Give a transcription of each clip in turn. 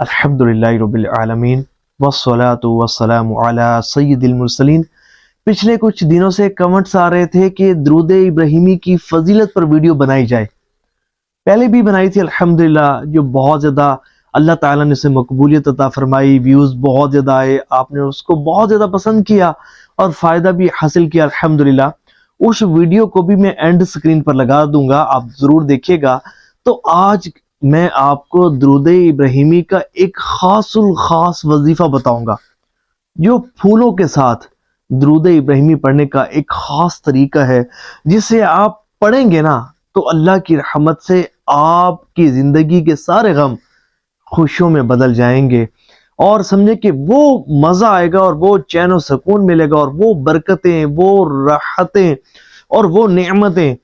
الحمدللہ رب العالمین والصلاة والسلام علی سید المرسلین۔ پچھلے کچھ دنوں سے کمنٹس آ رہے تھے کہ درود ابراہیمی کی فضیلت پر ویڈیو بنائی جائے۔ پہلے بھی بنائی تھی الحمدللہ، جو بہت زیادہ اللہ تعالیٰ نے اسے مقبولیت عطا فرمائی، ویوز بہت زیادہ آئے، آپ نے اس کو بہت زیادہ پسند کیا اور فائدہ بھی حاصل کیا الحمدللہ۔ اس ویڈیو کو بھی میں اینڈ سکرین پر لگا دوں گا، آپ ضرور دیکھیے گا۔ تو آج میں آپ کو درود ابراہیمی کا ایک خاص الخاص وظیفہ بتاؤں گا، جو پھولوں کے ساتھ درود ابراہیمی پڑھنے کا ایک خاص طریقہ ہے، جسے آپ پڑھیں گے نا تو اللہ کی رحمت سے آپ کی زندگی کے سارے غم خوشیوں میں بدل جائیں گے، اور سمجھے کہ وہ مزہ آئے گا اور وہ چین و سکون ملے گا، اور وہ برکتیں، وہ راحتیں اور وہ نعمتیں،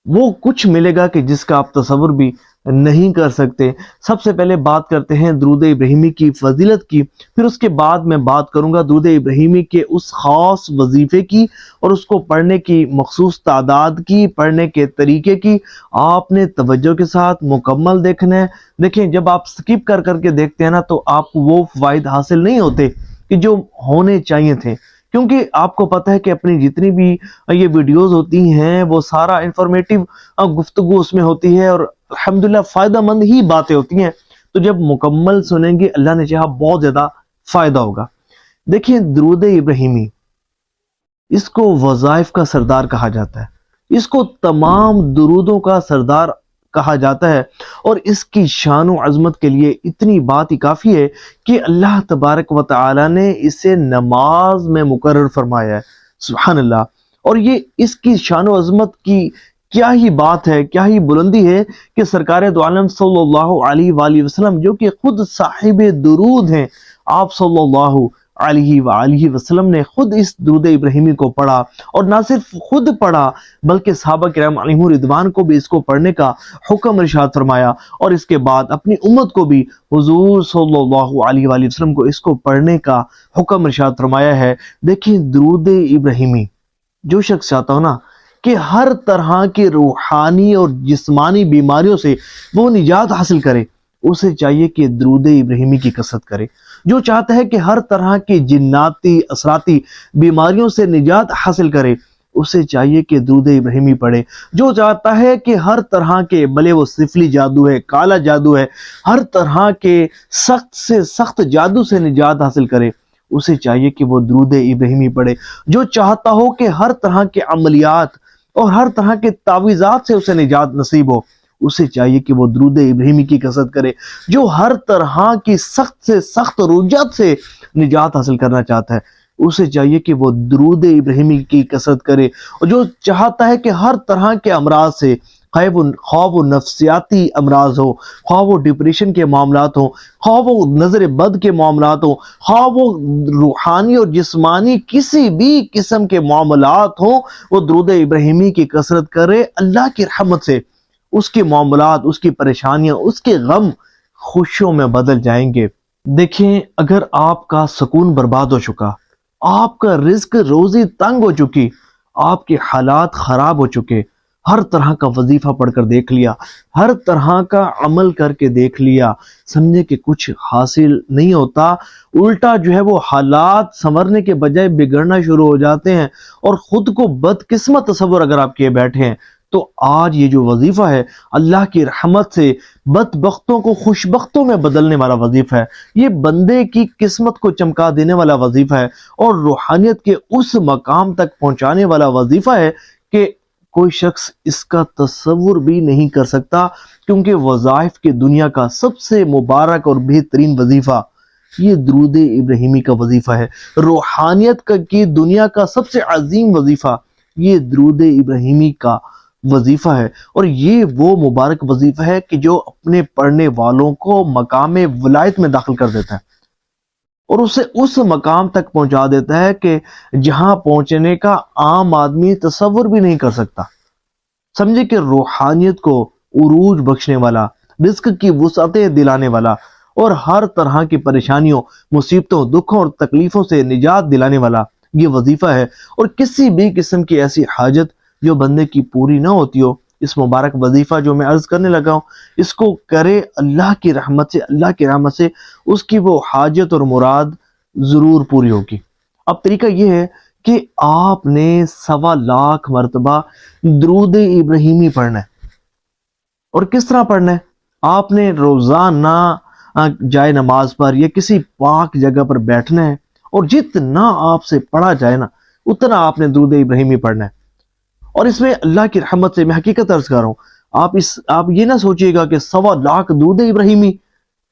وہ کچھ ملے گا کہ جس کا آپ تصور بھی نہیں کر سکتے۔ سب سے پہلے بات کرتے ہیں درود ابراہیمی کی فضیلت کی، پھر اس کے بعد میں بات کروں گا درود ابراہیمی کے اس خاص وظیفے کی اور اس کو پڑھنے کی مخصوص تعداد کی، پڑھنے کے طریقے کی۔ آپ نے توجہ کے ساتھ مکمل دیکھنا ہے۔ دیکھیں، جب آپ سکپ کر کر کے دیکھتے ہیں نا تو آپ کو وہ فوائد حاصل نہیں ہوتے کہ جو ہونے چاہیے تھے، کیونکہ آپ کو پتہ ہے کہ اپنی جتنی بھی یہ ویڈیوز ہوتی ہیں وہ سارا انفارمیٹیو گفتگو اس میں ہوتی ہے، اور الحمدللہ فائدہ مند ہی باتیں ہوتی ہیں، تو جب مکمل سنیں گے اللہ نے چاہا بہت زیادہ فائدہ ہوگا۔ دیکھیں، درود ابراہیمی، اس کو وظائف کا سردار کہا جاتا ہے، اس کو تمام درودوں کا سردار کہا جاتا ہے، اور اس کی شان و عظمت کے لیے اتنی بات ہی کافی ہے کہ اللہ تبارک و تعالی نے اسے نماز میں مقرر فرمایا ہے، سبحان اللہ۔ اور یہ اس کی شان و عظمت کی کیا ہی بات ہے، کیا ہی بلندی ہے کہ سرکار دو عالم صلی اللہ علیہ وآلہ وسلم، جو کہ خود صاحب درود ہیں، آپ صلی اللہ علیہ وآلہ وسلم نے خود اس درود ابراہیمی کو پڑھا، اور نہ صرف خود پڑھا بلکہ صحابہ کرام علیہم رضوان کو بھی اس کو پڑھنے کا حکم ارشاد فرمایا، اور اس کے بعد اپنی امت کو بھی حضور صلی اللہ علیہ وآلہ وسلم کو اس کو پڑھنے کا حکم ارشاد فرمایا ہے۔ دیکھیں، درود ابراہیمی، جو شخص چاہتا ہو نا کہ ہر طرح کے روحانی اور جسمانی بیماریوں سے وہ نجات حاصل کرے، اسے چاہیے کہ درود ابراہیمی کی کثرت کرے۔ جو چاہتا ہے کہ ہر طرح کی جناتی اثراتی بیماریوں سے نجات حاصل کرے، اسے چاہیے کہ درود ابراہیمی پڑھے۔ جو چاہتا ہے کہ ہر طرح کے، بھلے وہ سفلی جادو ہے، کالا جادو ہے، ہر طرح کے سخت سے سخت جادو سے نجات حاصل کرے، اسے چاہیے کہ وہ درود ابراہیمی پڑھے۔ جو چاہتا ہو کہ ہر طرح کے عملیات اور ہر طرح کے تعویذات سے اسے نجات نصیب ہو، اسے چاہیے کہ وہ درود ابراہیمی کی کثرت کرے۔ جو ہر طرح کی سخت سے سخت رجعت سے نجات حاصل کرنا چاہتا ہے، اسے چاہیے کہ وہ درود ابراہیمی کی کثرت کرے۔ اور جو چاہتا ہے کہ ہر طرح کے امراض سے، خواہ وہ نفسیاتی امراض ہو، خواہ وہ ڈپریشن کے معاملات ہوں، خواہ وہ نظر بد کے معاملات ہوں، خواہ وہ روحانی اور جسمانی کسی بھی قسم کے معاملات ہوں، وہ درود ابراہیمی کی کثرت کرے۔ اللہ کی رحمت سے اس کے معاملات، اس کی پریشانیاں، اس کے غم خوشیوں میں بدل جائیں گے۔ دیکھیں، اگر آپ کا سکون برباد ہو چکا، آپ کا رزق روزی تنگ ہو چکی، آپ کے حالات خراب ہو چکے، ہر طرح کا وظیفہ پڑھ کر دیکھ لیا، ہر طرح کا عمل کر کے دیکھ لیا، سمجھے کہ کچھ حاصل نہیں ہوتا، الٹا جو ہے وہ حالات سنورنے کے بجائے بگڑنا شروع ہو جاتے ہیں، اور خود کو بدقسمت تصور اگر آپ کیے بیٹھے ہیں، تو آج یہ جو وظیفہ ہے اللہ کی رحمت سے بدبختوں کو خوشبختوں میں بدلنے والا وظیفہ ہے، یہ بندے کی قسمت کو چمکا دینے والا وظیفہ ہے، اور روحانیت کے اس مقام تک پہنچانے والا وظیفہ ہے کہ کوئی شخص اس کا تصور بھی نہیں کر سکتا، کیونکہ وظائف کی دنیا کا سب سے مبارک اور بہترین وظیفہ یہ درود ابراہیمی کا وظیفہ ہے۔ روحانیت کی دنیا کا سب سے عظیم وظیفہ یہ درود ابراہیمی کا وظیفہ ہے، اور یہ وہ مبارک وظیفہ ہے کہ جو اپنے پڑھنے والوں کو مقام ولایت میں داخل کر دیتا ہے، اور اسے اس مقام تک پہنچا دیتا ہے کہ جہاں پہنچنے کا عام آدمی تصور بھی نہیں کر سکتا۔ سمجھے کہ روحانیت کو عروج بخشنے والا، رزق کی وسعتیں دلانے والا، اور ہر طرح کی پریشانیوں، مصیبتوں، دکھوں اور تکلیفوں سے نجات دلانے والا یہ وظیفہ ہے، اور کسی بھی قسم کی ایسی حاجت جو بندے کی پوری نہ ہوتی ہو، اس مبارک وظیفہ جو میں عرض کرنے لگا ہوں، اس کو کرے، اللہ کی رحمت سے اس کی وہ حاجت اور مراد ضرور پوری ہوگی۔ اب طریقہ یہ ہے کہ آپ نے 1.25 مرتبہ درود ابراہیمی پڑھنا ہے۔ اور کس طرح پڑھنا ہے؟ آپ نے روزانہ جائے نماز پر یا کسی پاک جگہ پر بیٹھنا ہے، اور جتنا آپ سے پڑھا جائے نا اتنا آپ نے درود ابراہیمی پڑھنا ہے۔ اور اس میں اللہ کی رحمت سے میں حقیقت عرض کر رہا ہوں، آپ یہ نہ سوچیے گا کہ 1.25 درود ابراہیمی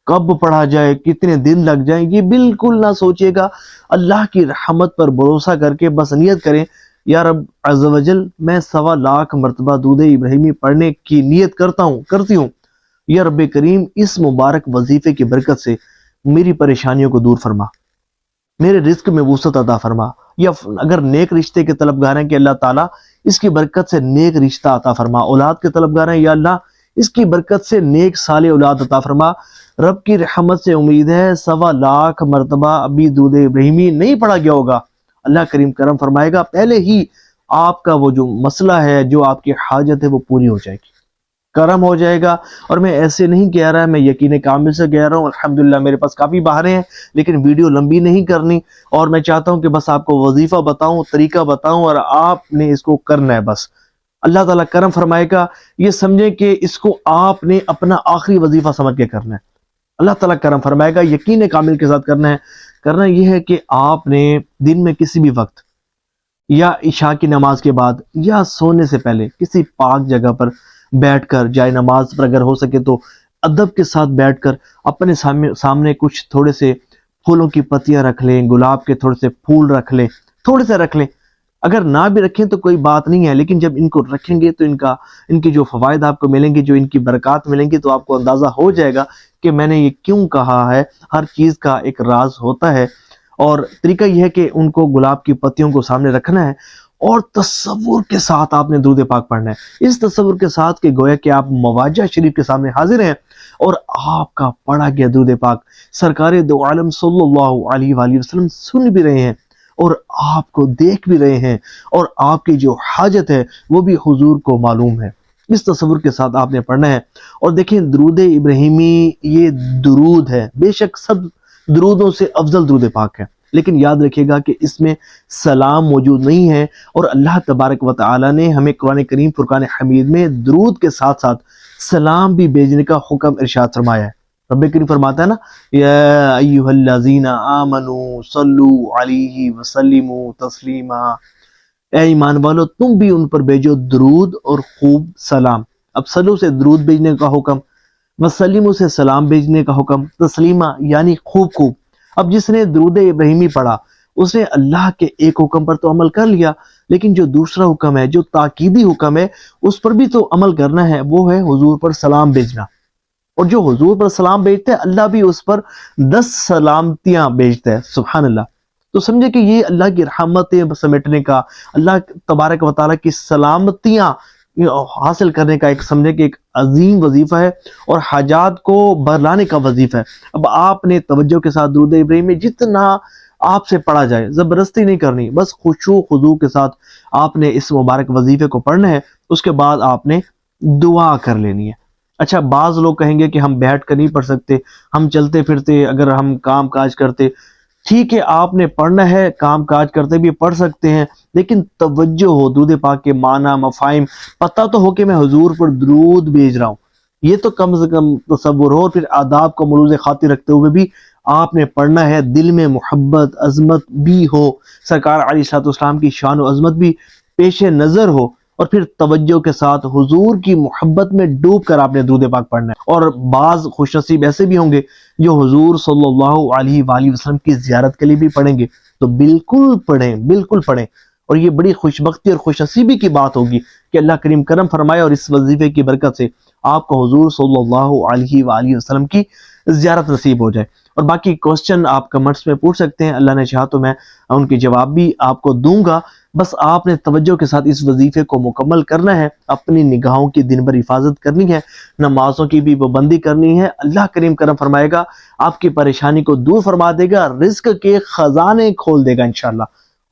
کب پڑھا جائے، کتنے دن لگ جائیں، یہ بالکل نہ سوچیے گا۔ اللہ کی رحمت پر بھروسہ کر کے بس نیت کریں، یا رب عز و جل میں 1.25 مرتبہ درود ابراہیمی پڑھنے کی نیت کرتی ہوں، یا رب کریم اس مبارک وظیفے کی برکت سے میری پریشانیوں کو دور فرما، میرے رزق میں وسعت عطا فرما، یا اگر نیک رشتے کے طلبگار ہیں کہ اللہ تعالیٰ اس کی برکت سے نیک رشتہ عطا فرما، اولاد کے طلبگار ہیں یا اللہ اس کی برکت سے نیک صالح اولاد عطا فرما۔ رب کی رحمت سے امید ہے 1.25 مرتبہ ابھی درود ابراہیمی نہیں پڑھا گیا ہوگا، اللہ کریم کرم فرمائے گا، پہلے ہی آپ کا وہ جو مسئلہ ہے، جو آپ کی حاجت ہے، وہ پوری ہو جائے گی، کرم ہو جائے گا۔ اور میں ایسے نہیں کہہ رہا، میں یقین کامل سے کہہ رہا ہوں، الحمدللہ میرے پاس کافی بہانے ہیں، لیکن ویڈیو لمبی نہیں کرنی، اور میں چاہتا ہوں کہ بس آپ کو وظیفہ بتاؤں، طریقہ بتاؤں، اور آپ نے اس کو کرنا ہے بس۔ اللہ تعالیٰ کرم فرمائے گا، یہ سمجھیں کہ اس کو آپ نے اپنا آخری وظیفہ سمجھ کے کرنا ہے، اللہ تعالیٰ کرم فرمائے گا، یقین کامل کے ساتھ کرنا ہے۔ کرنا یہ ہے کہ آپ نے دن میں کسی بھی وقت، یا عشاء کی نماز کے بعد، یا سونے سے پہلے کسی پاک جگہ پر بیٹھ کر، جائے نماز پر اگر ہو سکے تو ادب کے ساتھ بیٹھ کر اپنے سامنے کچھ تھوڑے سے پھولوں کی پتیاں رکھ لیں، گلاب کے تھوڑے سے پھول رکھ لیں، تھوڑے سے رکھ لیں، اگر نہ بھی رکھیں تو کوئی بات نہیں ہے، لیکن جب ان کو رکھیں گے تو ان کی جو فوائد آپ کو ملیں گے، جو ان کی برکات ملیں گی، تو آپ کو اندازہ ہو جائے گا کہ میں نے یہ کیوں کہا ہے۔ ہر چیز کا ایک راز ہوتا ہے، اور طریقہ یہ ہے کہ ان کو گلاب کی پتیوں کو سامنے رکھنا ہے، اور تصور کے ساتھ آپ نے درود پاک پڑھنا ہے، اس تصور کے ساتھ کہ گویا کہ آپ مواجہ شریف کے سامنے حاضر ہیں، اور آپ کا پڑھا گیا درود پاک سرکار دو عالم صلی اللہ علیہ وآلہ وسلم سن بھی رہے ہیں، اور آپ کو دیکھ بھی رہے ہیں، اور آپ کی جو حاجت ہے وہ بھی حضور کو معلوم ہے۔ اس تصور کے ساتھ آپ نے پڑھنا ہے۔ اور دیکھیں، درود ابراہیمی یہ درود ہے، بے شک سب درودوں سے افضل درود پاک ہے، لیکن یاد رکھیے گا کہ اس میں سلام موجود نہیں ہے، اور اللہ تبارک و تعالی نے ہمیں قرآن کریم فرقان حمید میں درود کے ساتھ ساتھ سلام بھی بھیجنے کا حکم ارشاد فرمایا ہے۔ رب کریم فرماتا ہے نا، یا ایھا الذین آمنوا صلوا علیہ وسلموا تسلیما، اے ایمان والو تم بھی ان پر بھیجو درود اور خوب سلام۔ اب صلو سے درود بھیجنے کا حکم، وسلموا سے سلام بھیجنے کا حکم، تسلیما یعنی خوب خوب۔ اب جس نے درود ابراہیمی پڑھا اس نے اللہ کے ایک حکم پر تو عمل کر لیا، لیکن جو دوسرا حکم ہے، جو تاکیدی حکم ہے، اس پر بھی تو عمل کرنا ہے، وہ ہے حضور پر سلام بھیجنا۔ اور جو حضور پر سلام بھیجتا ہے، اللہ بھی اس پر 10 سلامتیاں بھیجتا ہے، سبحان اللہ۔ تو سمجھے کہ یہ اللہ کی رحمتیں سمیٹنے کا، اللہ تبارک و تعالیٰ کی سلامتیاں حاصل کرنے کا ایک سمجھے کہ ایک عظیم وظیفہ ہے، اور حاجات کو برلانے کا وظیفہ ہے۔ اب آپ نے توجہ کے ساتھ درود ابراہیمی جتنا آپ سے پڑھا جائے، زبردستی نہیں کرنی، بس خشوع خضوع کے ساتھ آپ نے اس مبارک وظیفے کو پڑھنا ہے۔ اس کے بعد آپ نے دعا کر لینی ہے۔ اچھا، بعض لوگ کہیں گے کہ ہم بیٹھ کر نہیں پڑھ سکتے، ہم چلتے پھرتے، اگر ہم کام کاج کرتے، ٹھیک ہے آپ نے پڑھنا ہے، کام کاج کرتے بھی پڑھ سکتے ہیں، لیکن توجہ ہو، درود پاک کے معنی مفاہیم پتہ تو ہو کہ میں حضور پر درود بھیج رہا ہوں، یہ تو کم سے کم تصور ہو، اور پھر آداب کو ملوز خاطر رکھتے ہوئے بھی آپ نے پڑھنا ہے، دل میں محبت عظمت بھی ہو، سرکار علیہ السلام کی شان و عظمت بھی پیش نظر ہو، اور پھر توجہ کے ساتھ حضور کی محبت میں ڈوب کر آپ نے درود پاک پڑھنا ہے۔ اور بعض خوش نصیب ایسے بھی ہوں گے جو حضور صلی اللہ علیہ وآلہ وسلم کی زیارت کے لیے بھی پڑھیں گے، تو بالکل پڑھیں، بالکل پڑھیں، اور یہ بڑی خوش بختی اور خوش نصیبی کی بات ہوگی کہ اللہ کریم کرم فرمائے، اور اس وظیفے کی برکت سے آپ کو حضور صلی اللہ علیہ وآلہ وسلم کی زیارت نصیب ہو جائے۔ اور باقی کوسچن آپ کمنٹس میں پوچھ سکتے ہیں، اللہ نے چاہا تو میں ان کے جواب بھی آپ کو دوں گا، بس آپ نے توجہ کے ساتھ اس وظیفے کو مکمل کرنا ہے، اپنی نگاہوں کی دن بھر حفاظت کرنی ہے، نمازوں کی بھی پابندی کرنی ہے، اللہ کریم کرم فرمائے گا، آپ کی پریشانی کو دور فرما دے گا، رزق کے خزانے کھول دے گا انشاءاللہ،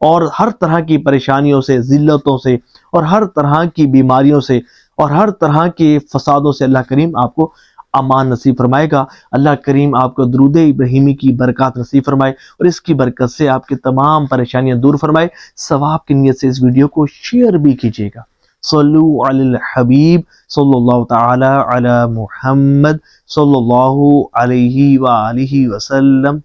اور ہر طرح کی پریشانیوں سے، ذلتوں سے، اور ہر طرح کی بیماریوں سے اور ہر طرح کے فسادوں سے اللہ کریم آپ کو امان نصیب فرمائے گا۔ اللہ کریم آپ کو درود ابراہیمی کی برکات نصیب فرمائے اور اس کی برکت سے آپ کی تمام پریشانیاں دور فرمائے۔ ثواب کی نیت سے اس ویڈیو کو شیئر بھی کیجیے گا۔ صلو علی الحبیب صلی اللہ تعالی علی محمد صلی اللہ علیہ وآلہ وسلم۔